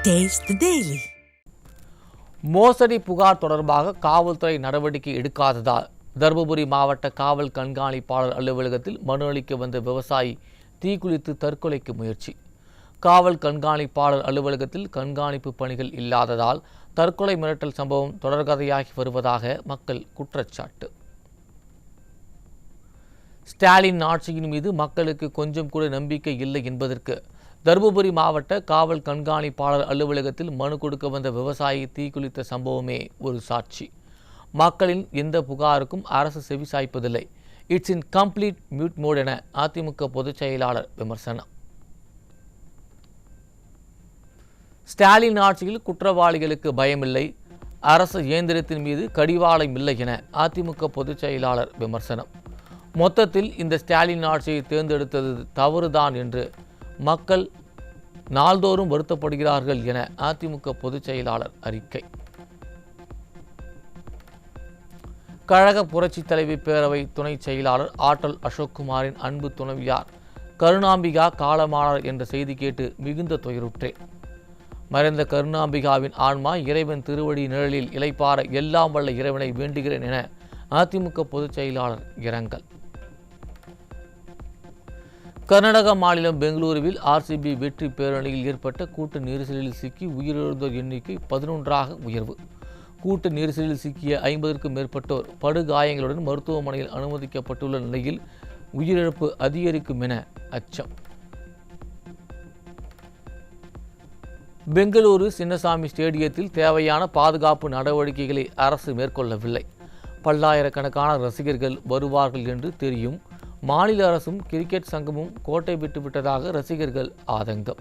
Taste the Daily. மோசடி புகார் தொடர்பாக காவல்துறை நடவடிக்கை எடுக்காததால் தருமபுரி மாவட்ட காவல் கண்காணிப்பாளர் அலுவலகத்தில் மனு அளிக்க வந்த விவசாயி தீக்குளித்து தற்கொலைக்கு முயற்சி. காவல் கண்காணிப்பாளர் அலுவலகத்தில் கண்காணிப்பு பணிகள் இல்லாததால் தற்கொலை மிரட்டல் சம்பவம் தொடர்கதையாகி வருவதாக மக்கள் குற்றச்சாட்டு. ஸ்டாலின் ஆட்சியின் மீது மக்களுக்கு கொஞ்சம் கூட நம்பிக்கை இல்லை என்பதற்கு தருமபுரி மாவட்ட காவல் கண்காணிப்பாளர் அலுவலகத்தில் மனு கொடுக்க வந்த விவசாயி தீக்குளித்த சம்பவமே ஒரு சாட்சி. மக்களின் எந்த புகாருக்கும் அரசு செவிசாய்ப்பதில்லை. It's in complete mute mode என அதிமுக பொதுச் செயலாளர் விமர்சனம். ஸ்டாலின் ஆட்சியில் குற்றவாளிகளுக்கு பயமில்லை, அரசு இயந்திரத்தின் மீது கடிவாளம் இல்லை என அதிமுக பொதுச் செயலாளர் விமர்சனம். மொத்தத்தில் இந்த ஸ்டாலின் ஆட்சியை தேர்ந்தெடுத்தது தவறுதான் என்று மக்கள் நாள்தோறும் வருத்தப்படுகிறார்கள் என அதிமுக பொதுச் செயலாளர் அறிக்கை. கழக புரட்சித் தலைவி பேரவை துணை செயலாளர் ஆட்டல் அசோக்குமாரின் அன்பு துணைவியார் கருணாம்பிகா காலமானார் என்ற செய்தி கேட்டு மிகுந்த துயருற்றேன். மறைந்த கருணாம்பிகாவின் ஆன்மா இறைவன் திருவடி நிழலில் இளைப்பாற எல்லாம் வல்ல இறைவனை வேண்டுகிறேன் என அதிமுக பொதுச் செயலாளர் இரங்கல். கர்நாடக மாநிலம் பெங்களூருவில் ஆர்சிபி வெற்றி பேரணியில் ஏற்பட்ட கூட்ட நெரிசலில் சிக்கி உயிரிழந்தோர் எண்ணிக்கை 11ஆக உயர்வு. கூட்ட நெரிசலில் சிக்கிய 50க்கும் மேற்பட்டோர் படுகாயங்களுடன் மருத்துவமனையில் அனுமதிக்கப்பட்டுள்ள நிலையில் உயிரிழப்பு அதிகரிக்கும் என அச்சம். பெங்களூரு சின்னசாமி ஸ்டேடியத்தில் தேவையான பாதுகாப்பு நடவடிக்கைகளை அரசு மேற்கொள்ளவில்லை. பல்லாயிரக்கணக்கான ரசிகர்கள் வருவார்கள் என்று தெரியும். மாநில அரசும் கிரிக்கெட் சங்கமும் கோட்டை விட்டுவிட்டதாக ரசிகர்கள் ஆதங்கம்.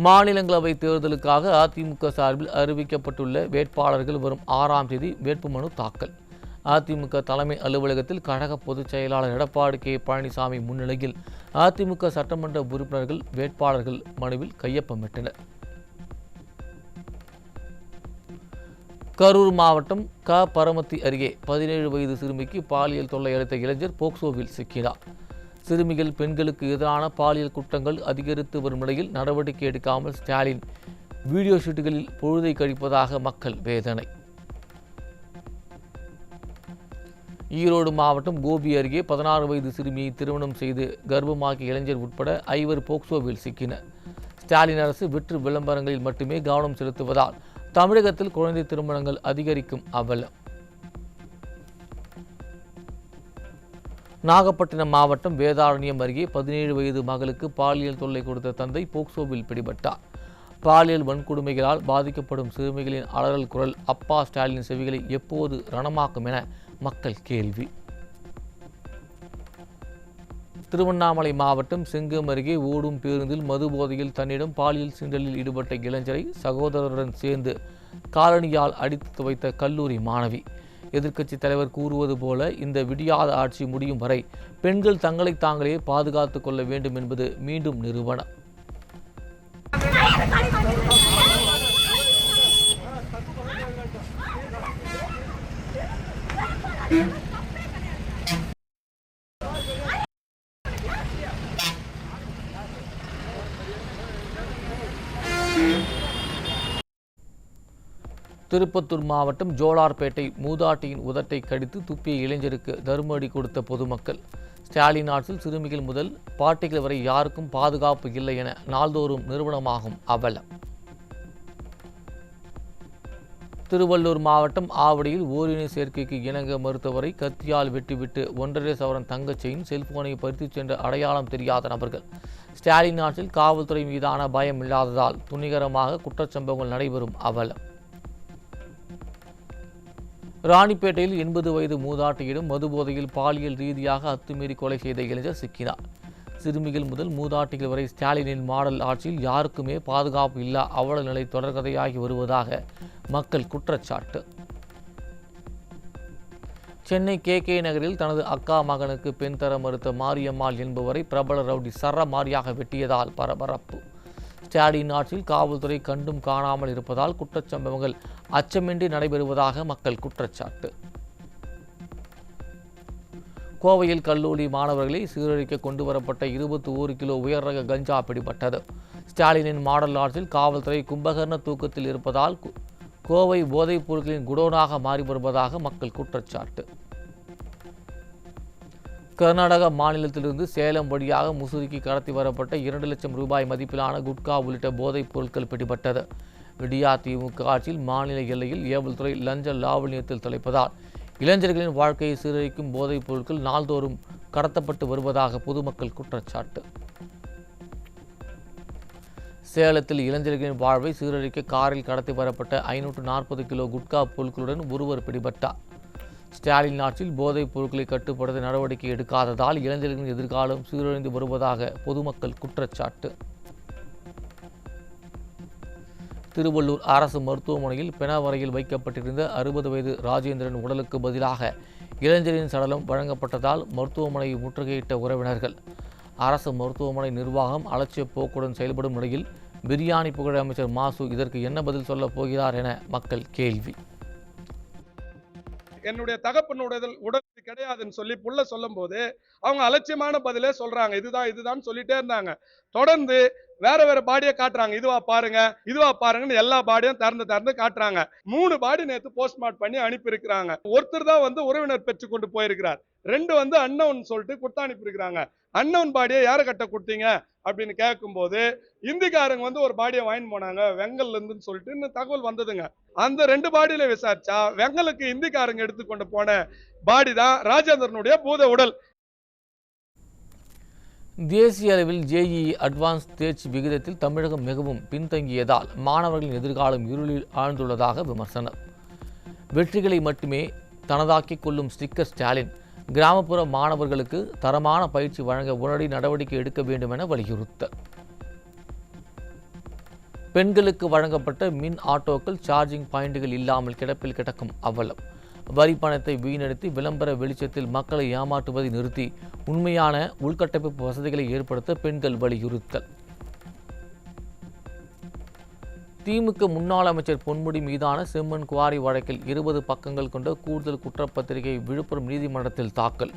மாநிலங்களவை தேர்தலுக்காக அதிமுக சார்பில் அறிவிக்கப்பட்டுள்ள வேட்பாளர்கள் வரும் 6ஆம் தேதி வேட்புமனு தாக்கல். அதிமுக தலைமை அலுவலகத்தில் கழக பொதுச் செயலாளர் எடப்பாடி கே பழனிசாமி முன்னிலையில் அதிமுக சட்டமன்ற உறுப்பினர்கள் வேட்பாளர்கள் மனுவில் கையொப்பமிட்டனர். கரூர் மாவட்டம் பரமத்தி அருகே 17 வயது சிறுமிக்கு பாலியல் தொல்லை அளித்த இளைஞர் போக்சோவில் சிக்கினார். சிறுமிகள் பெண்களுக்கு எதிரான பாலியல் குற்றங்கள் அதிகரித்து வரும் நிலையில் நடவடிக்கை எடுக்காமல் ஸ்டாலின் வீடியோ ஷூட்டுகளில் பொழுதை கழிப்பதாக மக்கள் வேதனை. ஈரோடு மாவட்டம் கோபி அருகே 16 வயது சிறுமியை திருமணம் செய்து கர்ப்பமாக்கிய இளைஞர் உட்பட 5 போக்சோவில் சிக்கினர். ஸ்டாலின் அரசு வெற்று விளம்பரங்களில் மட்டுமே கவனம் செலுத்துவதால் தமிழகத்தில் குழந்தை திருமணங்கள் அதிகரிக்கும் அவலம். நாகப்பட்டினம் மாவட்டம் வேதாரண்யம் அருகே 17 வயது மகளுக்கு பாலியல் தொல்லை கொடுத்த தந்தை போக்சோவில் பிடிபட்டார். பாலியல் வன்கொடுமைகளால் பாதிக்கப்படும் சிறுமிகளின் அலறல் குரல் அப்பா ஸ்டாலின் செவிகளை எப்போது ரணமாக்கும் என மக்கள் கேள்வி. திருவண்ணாமலை மாவட்டம் செங்கம் அருகே ஓடும் பேருந்தில் மது போதையில் தன்னிடம் பாலியல் சீண்டலில் ஈடுபட்ட இளைஞரை சகோதரருடன் சேர்ந்து காலணியால் அடித்து துவைத்த கல்லூரி மாணவி. எதிர்க்கட்சித் தலைவர் கூறுவது போல இந்த விடியாத ஆட்சி முடியும் வரை பெண்கள் தங்களை தாங்களே பாதுகாத்துக் கொள்ள வேண்டும் என்பது மீண்டும் நிரூபணம். திருப்பத்தூர் மாவட்டம் ஜோலார்பேட்டை மூதாட்டியின் உதட்டை கடித்து துப்பிய இளைஞருக்கு தர்ம அடி கொடுத்த பொதுமக்கள். ஸ்டாலின் ஆட்சியில் சிறுமிகள் முதல் பாட்டிகள் வரை யாருக்கும் பாதுகாப்பு இல்லை என நாள்தோறும் நிறுவனமாகும் அவலம். திருவள்ளூர் மாவட்டம் ஆவடியில் ஓரின சேர்க்கைக்கு இணங்க மறுத்தவரை கத்தியால் வெட்டிவிட்டு 1.5 சவரன் தங்க செயின் செல்போனை பறித்துச் சென்ற அடையாளம் தெரியாத நபர்கள். ஸ்டாலின் ஆட்சியில் காவல்துறை மீதான பயம் இல்லாததால் துணிகரமாக குற்றச்சம்பவங்கள் நடைபெறும் அவலம். ராணிப்பேட்டையில் 80 வயது மூதாட்டியிடம் மது போதையில் பாலியல் ரீதியாக அத்துமீறி கொலை செய்த இளைஞர் சிக்கினார். சிறுமிகள் முதல் மூதாட்டிகள் வரை ஸ்டாலினின் மாடல் ஆட்சியில் யாருக்குமே பாதுகாப்பு இல்லா அவல நிலை தொடர்கதையாகி வருவதாக மக்கள் குற்றச்சாட்டு. சென்னை கே நகரில் தனது அக்கா மகனுக்கு பெண் தர மறுத்த மாரியம்மாள் என்பவரை பிரபல ரவுடி சரமாரியாக வெட்டியதால் பரபரப்பு. ஸ்டாலின் ஆட்சியில் காவல்துறை கண்டும் காணாமல் இருப்பதால் குற்றச்சம்பவங்கள் அச்சமின்றி நடைபெறுவதாக மக்கள் குற்றச்சாட்டு. கோவையில் கல்லூரி மாணவர்களை சீரழிக்க கொண்டுவரப்பட்ட 21 கிலோ உயர் ரக கஞ்சா பிடிபட்டது. ஸ்டாலினின் மாடல் ஆட்சியில் காவல்துறை கும்பகர்ண தூக்கத்தில் இருப்பதால் கோவை போதைப் பொருட்களின் குடோனாக மாறி வருவதாக மக்கள் குற்றச்சாட்டு. கர்நாடக மாநிலத்திலிருந்து சேலம் வழியாக முசூரிக்கு கடத்தி வரப்பட்ட 2 லட்சம் ரூபாய் மதிப்பிலான குட்கா உள்ளிட்ட போதைப் பொருட்கள் பிடிபட்டது. விடியா திமுக ஆட்சியில் மாநில எல்லையில் ஏவல்துறை லஞ்ச லாவணியத்தில் தலைப்பதால் இளைஞர்களின் வாழ்க்கையை சீரழிக்கும் போதைப் பொருட்கள் நாள்தோறும் கடத்தப்பட்டு வருவதாக பொதுமக்கள் குற்றச்சாட்டு. சேலத்தில் இளைஞர்களின் வாழ்வை சீரழிக்க காரில் கடத்தி வரப்பட்ட 540 கிலோ குட்கா பொருட்களுடன் ஒருவர் பிடிபட்டார். ஸ்டாலின் ஆட்சியில் போதைப் பொருட்களை கட்டுப்படுத்த நடவடிக்கை எடுக்காததால் இளைஞர்களின் எதிர்காலம் சீரழிந்து வருவதாக பொதுமக்கள் குற்றச்சாட்டு. திருவள்ளூர் அரசு மருத்துவமனையில் பிணவரையில் வைக்கப்பட்டிருந்த 60 வயது ராஜேந்திரன் உடலுக்கு பதிலாக இளைஞரின் சடலம் வழங்கப்பட்டதால் மருத்துவமனையை முற்றுகையிட்ட உறவினர்கள். அரசு மருத்துவமனை நிர்வாகம் அலட்சிய போக்குடன் செயல்படும் நிலையில் பிரியாணி புகழ் அமைச்சர் மாசு இதற்கு என்ன பதில் சொல்லப் போகிறார் என மக்கள் கேள்வி. என்னுடைய தகப்பனுடைய உடல் கிடையாதுன்னு சொல்லி புள்ள சொல்லும் போது அவங்க அலட்சியமான பதிலே சொல்றாங்க. இதுதான் சொல்லிட்டே இருந்தாங்க. தொடர்ந்து வேற பாடியை காட்டுறாங்க. இதுவா பாருங்கன்னு எல்லா பாடியும் திறந்து காட்டுறாங்க. 3 பாடி நேத்து போஸ்ட்மார்ட் பண்ணி அனுப்பி இருக்கிறாங்க. ஒருத்தர் தான் உறவினர் பெற்று கொண்டு போயிருக்கிறார். 2 அன்னவுன் சொல்லிட்டு கொடுத்து அனுப்பி இருக்கிறாங்க. அன்னவுன் பாடியை யார கட்ட கொடுத்தீங்க அப்படின்னு கேட்கும்போது இந்திக்காரங்க ஒரு பாடியை வாங்கி போனாங்க வெங்கல்ல இருந்துன்னு சொல்லிட்டு தகவல் வந்ததுங்க. அந்த 2 பாடியில விசாரிச்சா வெங்கலுக்கு இந்திக்காரங்க எடுத்துக்கொண்டு போன பாடி தான் ராஜேந்திரனுடைய பூத உடல். தேசிய அளவில் ஜேஇஇ அட்வான்ஸ் தேர்ச்சி விகிதத்தில் தமிழகம் மிகவும் பின்தங்கியதால் மாணவர்களின் எதிர்காலம் இருளில் ஆழ்ந்துள்ளதாக விமர்சனம். வெற்றிகளை மட்டுமே தனதாக்கிக் கொள்ளும் ஸ்டிக்கர் ஸ்டாலின் கிராமப்புற மாணவர்களுக்கு தரமான பயிற்சி வழங்க உடனடி நடவடிக்கை எடுக்க வேண்டும் என வலியுறுத்தல். பெண்களுக்கு வழங்கப்பட்ட மின் ஆட்டோக்கள் சார்ஜிங் பாயிண்டுகள் இல்லாமல் கிடப்பில் கிடக்கும் அவலம். வரி பணத்தை வீணடித்து விளம்பர வெளிச்சத்தில் மக்களை ஏமாற்றுவதை நிறுத்தி உண்மையான உள்கட்டமைப்பு வசதிகளை ஏற்படுத்த பெண்கள் வலியுறுத்தல். திமுக முன்னாள் அமைச்சர் பொன்முடி மீதான செம்மண் குவாரி வழக்கில் 20 பக்கங்கள் கொண்ட கூடுதல் குற்றப்பத்திரிகை விழுப்புரம் நீதிமன்றத்தில் தாக்கல்.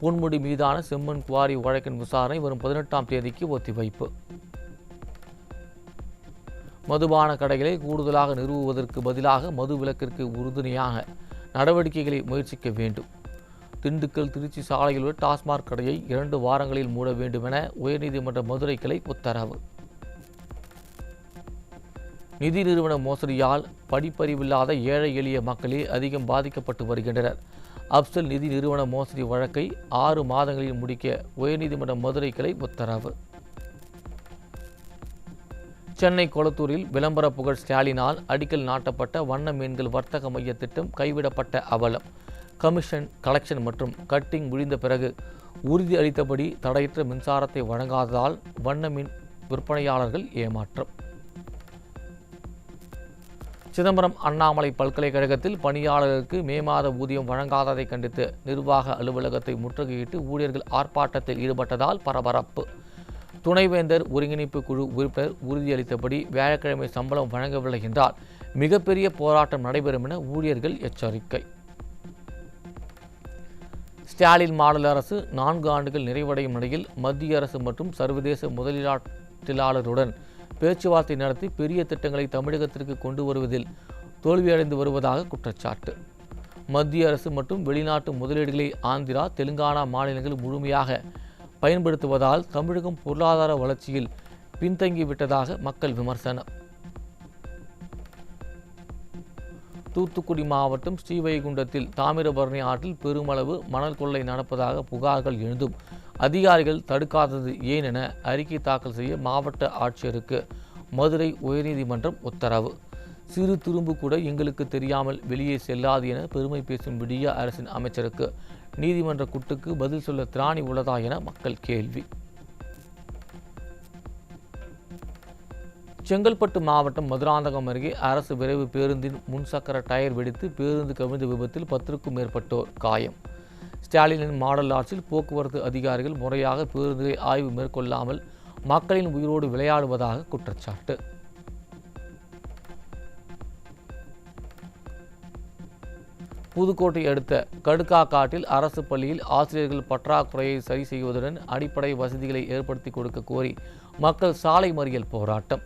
பொன்முடி மீதான செம்மண் குவாரி வழக்கின் விசாரணை வரும் 18ஆம் தேதிக்கு ஒத்திவைப்பு. மதுபான கடைகளை கூடுதலாக நிறுவுவதற்கு பதிலாக மது விலக்கிற்கு உறுதுணையாக நடவடிக்கைகளை முயற்சிக்க வேண்டும். திண்டுக்கல் திருச்சி சாலையில் உள்ள டாஸ்மாக் கடையை 2 வாரங்களில் மூட வேண்டும் என உயர்நீதிமன்ற மதுரை கிளை உத்தரவு. நிதி நிறுவன மோசடியால் படிப்பறிவில்லாத ஏழை எளிய மக்களே அதிகம் பாதிக்கப்பட்டு வருகின்றனர். அப்சல் நிதி நிறுவன மோசடி வழக்கை 6 மாதங்களில் முடிக்க உயர்நீதிமன்ற மதுரை கிளை உத்தரவு. சென்னை கொளத்தூரில் விளம்பர புகழ் ஸ்டாலினால் அடிக்கல் நாட்டப்பட்ட வண்ண மீன்கள் வர்த்தக மைய திட்டம் கைவிடப்பட்ட அவலம். கமிஷன் கலெக்ஷன் மற்றும் கட்டிங் முடிந்த பிறகு உறுதி அளித்தபடி தடையற்ற மின்சாரத்தை வழங்காததால் வண்ண மீன் விற்பனையாளர்கள் ஏமாற்றம். சிதம்பரம் அண்ணாமலை பல்கலைக்கழகத்தில் பணியாளர்களுக்கு மே மாத ஊதியம் வழங்காததை கண்டித்து நிர்வாக அலுவலகத்தை முற்றுகையிட்டு ஊழியர்கள் ஆர்ப்பாட்டத்தில் ஈடுபட்டதால் பரபரப்பு. துணைவேந்தர் ஒருங்கிணைப்பு குழு உறுப்பினர் உறுதியளித்தபடி வியாழக்கிழமை சம்பளம் வழங்கவில்லை என்றால் மிகப்பெரிய போராட்டம் நடைபெறும் என ஊழியர்கள் எச்சரிக்கை. ஸ்டாலின் மாடல் அரசு 4 ஆண்டுகள் நிறைவடையும் நிலையில் மத்திய அரசு மற்றும் சர்வதேச முதலீட்டாளருடன் பேச்சுவார்த்தை நடத்தி பெரிய திட்டங்களை தமிழகத்திற்கு கொண்டு வருவதில் தோல்வியடைந்து வருவதாக குற்றச்சாட்டு. மத்திய அரசு மற்றும் வெளிநாட்டு முதலீடுகளை ஆந்திரா தெலுங்கானா மாநிலங்கள் முழுமையாக பயன்படுத்துவதால் தமிழகம் பொருளாதார வளர்ச்சியில் பின்தங்கிவிட்டதாக மக்கள் விமர்சனம். தூத்துக்குடி மாவட்டம் ஸ்ரீவைகுண்டத்தில் தாமிரபரணி ஆற்றில் பெருமளவு மணல் கொள்ளை நடப்பதாக புகார்கள் எழுந்தும் அதிகாரிகள் தடுக்காதது ஏன் என அறிக்கை தாக்கல் செய்ய மாவட்ட ஆட்சியருக்கு மதுரை உயர்நீதிமன்றம் உத்தரவு. சிறு துரும்பு கூட எங்களுக்கு தெரியாமல் வெளியே செல்லாது என பெருமை பேசும் விடியா அரசின் அமைச்சருக்கு நீதிமன்ற குட்டுக்கு பதில் சொல்ல திராணி உள்ளதா என மக்கள் கேள்வி. செங்கல்பட்டு மாவட்டம் மதுராந்தகம் அருகே அரசு விரைவு பேருந்தின் முன்சக்கர டயர் வெடித்து பேருந்து கவிழ்ந்த விபத்தில் 10க்கும் மேற்பட்டோர் காயம். ஸ்டாலினின் மாடல் ஆட்சியில் போக்குவரத்து அதிகாரிகள் முறையாக பேருந்துகளை ஆய்வு மேற்கொள்ளாமல் மக்களின் உயிரோடு விளையாடுவதாக குற்றச்சாட்டு. புதுக்கோட்டை அடுத்த கடுக்காக்காட்டில் அரசு பள்ளியில் ஆசிரியர்கள் பற்றாக்குறையை சரி செய்வதுடன் அடிப்படை வசதிகளை ஏற்படுத்தி கொடுக்க கோரி மக்கள் சாலை மறியல் போராட்டம்.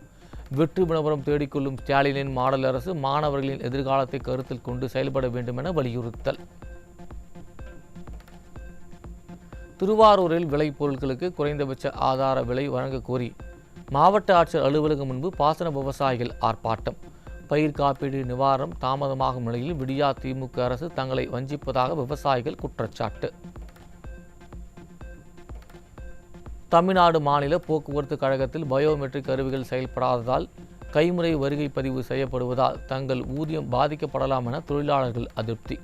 வெற்றி விளம்பரம் தேடிக்கொள்ளும் ஸ்டாலினின் மாடல் அரசு மாணவர்களின் எதிர்காலத்தை கருத்தில் கொண்டு செயல்பட வேண்டும் என வலியுறுத்தல். திருவாரூரில் விளைபொருட்களுக்கு குறைந்தபட்ச ஆதார விலை வழங்க கோரி மாவட்ட ஆட்சியர் அலுவலகம் முன்பு பாசன விவசாயிகள் ஆர்ப்பாட்டம். பயிர் காப்பீடு நிவாரணம் தாமதமாகும் நிலையில் விடியா திமுக அரசு தங்களை வஞ்சிப்பதாக விவசாயிகள் குற்றச்சாட்டு. தமிழ்நாடு மாநில போக்குவரத்து கழகத்தில் பயோமெட்ரிக் கருவிகள் செயல்படாததால் கைமுறை வருகை பதிவு செய்யப்படுவதால் தங்கள் ஊதியம் பாதிக்கப்படலாம் என தொழிலாளர்கள் அதிருப்தி.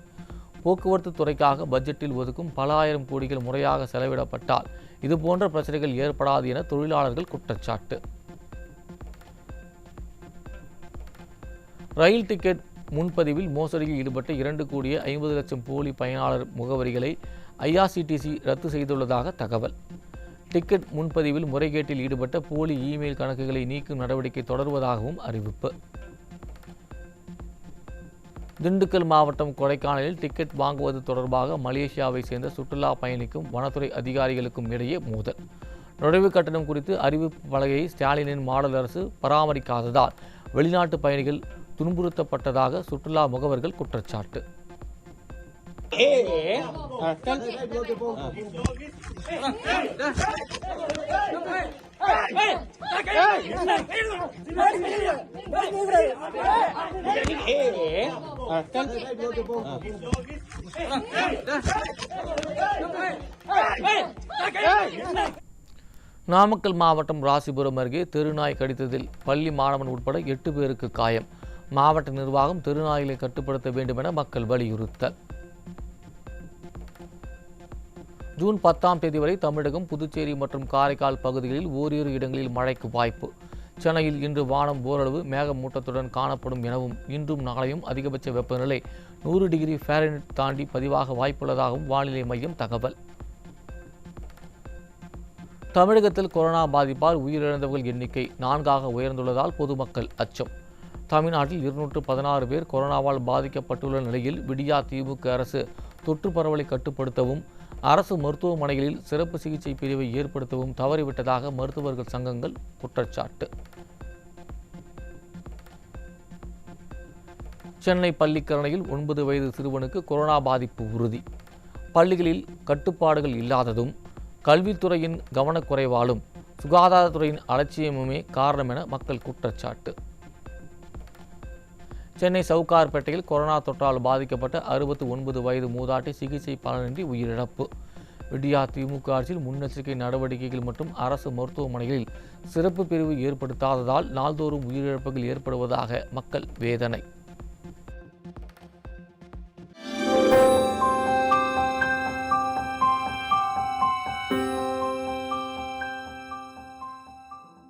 போக்குவரத்து துறைக்காக பட்ஜெட்டில் ஒதுக்கும் பல ஆயிரம் கோடிகள் முறையாக செலவிடப்பட்டால் இதுபோன்ற பிரச்சனைகள் ஏற்படாது என தொழிலாளர்கள் குற்றச்சாட்டு. ரயில் டிக்கெட் முன்பதிவில் மோசடியில் ஈடுபட்ட 2,50,00,000 போலி பயனாளர் முகவரிகளை ஐஆர்சிடிசி ரத்து செய்துள்ளதாக தகவல். டிக்கெட் முன்பதிவில் முறைகேட்டில் ஈடுபட்ட போலி இமெயில் கணக்குகளை நீக்கும் நடவடிக்கை தொடர்வதாகவும் அறிவிப்பு. திண்டுக்கல் மாவட்டம் கொடைக்கானலில் டிக்கெட் வாங்குவது தொடர்பாக மலேசியாவை சேர்ந்த சுற்றுலா பயணிக்கும் வனத்துறை அதிகாரிகளுக்கும் இடையே மோதல். நுழைவு கட்டணம் குறித்து அறிவிப்பு பலகையை ஸ்டாலினின் மாடல் அரசு பராமரிக்காததால் வெளிநாட்டு பயணிகள் துன்புறுத்தப்பட்டதாக சுற்றுலா முகவர்கள் குற்றச்சாட்டு. நாமக்கல் மாவட்டம் ராசிபுரம் அருகே தெருநாய் கடித்ததில் பள்ளி மாணவன் உட்பட 8 பேருக்கு காயம். மாவட்ட நிர்வாகம் தெருநாய்களை கட்டுப்படுத்த வேண்டும் என மக்கள் வலியுறுத்தல். ஜூன் 10ஆம் தேதி வரை தமிழகம், புதுச்சேரி மற்றும் காரைக்கால் பகுதிகளில் ஓரிரு இடங்களில் மழைக்கு வாய்ப்பு. சென்னையில் இன்று வானம் ஓரளவு மேகமூட்டத்துடன் காணப்படும் எனவும் இன்றும் நாளையும் அதிகபட்ச வெப்பநிலை 100 டிகிரி ஃபாரன்ஹீட் தாண்டி பதிவாக வாய்ப்புள்ளதாகவும் வானிலை மையம் தகவல். தமிழகத்தில் கொரோனா பாதிப்பால் உயிரிழந்தவர்கள் எண்ணிக்கை 4ஆக உயர்ந்துள்ளதால் பொதுமக்கள் அச்சம். தமிழ்நாட்டில் 216 பேர் கொரோனாவால் பாதிக்கப்பட்டுள்ள நிலையில் விடியா திமுக அரசு தொற்று பரவலை கட்டுப்படுத்தவும் அரசு மருத்துவமனைகளில் சிறப்பு சிகிச்சை பிரிவை ஏற்படுத்தவும் தவறிவிட்டதாக மருத்துவர்கள் சங்கங்கள் குற்றச்சாட்டு. சென்னை பள்ளிக்கரணையில் 9 வயது சிறுவனுக்கு கொரோனா பாதிப்பு உறுதி. பள்ளிகளில் கட்டுப்பாடுகள் இல்லாததும் கல்வித்துறையின் கவனக்குறைவாலும் சுகாதாரத்துறையின் அலட்சியமுமே காரணம் என மக்கள் குற்றச்சாட்டு. சென்னை சவுகார்பேட்டையில் கொரோனா தொற்றால் பாதிக்கப்பட்ட 69 வயது மூதாட்டி சிகிச்சை பலனின்றி உயிரிழப்பு. விடியா திமுக ஆட்சியில் முன்னெச்சரிக்கை நடவடிக்கைகள் மற்றும் அரசு மருத்துவமனைகளில் சிறப்பு பிரிவு ஏற்படுத்தாததால் நாள்தோறும் உயிரிழப்புகள் ஏற்படுவதாக மக்கள் வேதனை.